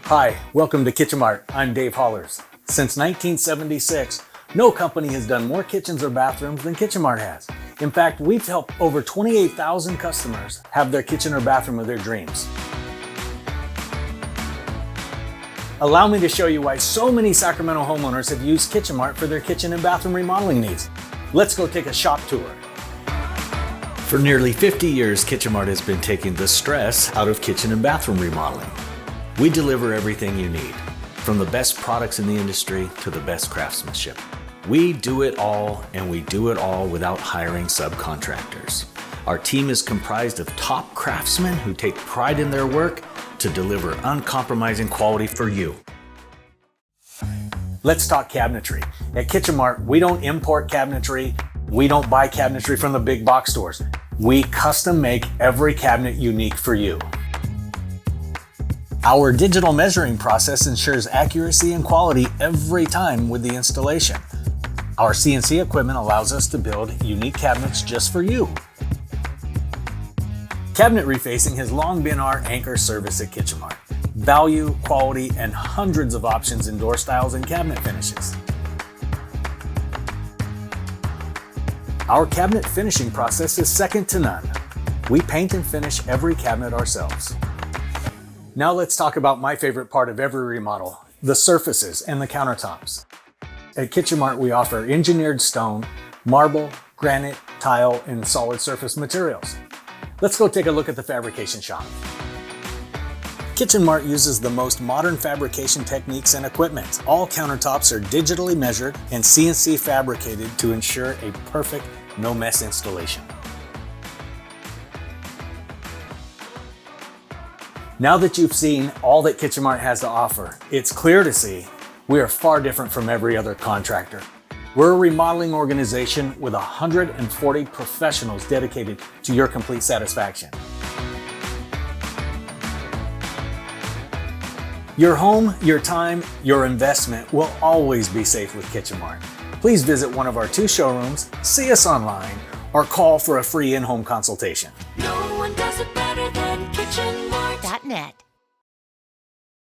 Hi, welcome to Kitchen Mart. I'm Dave Hollers. Since 1976, no company has done more kitchens or bathrooms than Kitchen Mart has. In fact, we've helped over 28,000 customers have their kitchen or bathroom of their dreams. Allow me to show you why so many Sacramento homeowners have used Kitchen Mart for their kitchen and bathroom remodeling needs. Let's go take a shop tour. For nearly 50 years, Kitchen Mart has been taking the stress out of kitchen and bathroom remodeling. We deliver everything you need, from the best products in the industry to the best craftsmanship. We do it all, and we do it all without hiring subcontractors. Our team is comprised of top craftsmen who take pride in their work to deliver uncompromising quality for you. Let's talk cabinetry. At Kitchen Mart, we don't import cabinetry. We don't buy cabinetry from the big box stores. We custom make every cabinet unique for you. Our digital measuring process ensures accuracy and quality every time with the installation. Our CNC equipment allows us to build unique cabinets just for you. Cabinet refacing has long been our anchor service at Kitchen Mart. Value, quality, and hundreds of options in door styles and cabinet finishes. Our cabinet finishing process is second to none. We paint and finish every cabinet ourselves. Now let's talk about my favorite part of every remodel, the surfaces and the countertops. At Kitchen Mart, we offer engineered stone, marble, granite, tile, and solid surface materials. Let's go take a look at the fabrication shop. Kitchen Mart uses the most modern fabrication techniques and equipment. All countertops are digitally measured and CNC fabricated to ensure a perfect, no-mess installation. Now that you've seen all that Kitchen Mart has to offer, it's clear to see we are far different from every other contractor. We're a remodeling organization with 140 professionals dedicated to your complete satisfaction. Your home, your time, your investment will always be safe with Kitchen Mart. Please visit one of our 2 showrooms, see us online, or call for a free in-home consultation. No one does it better than KitchenMart.net.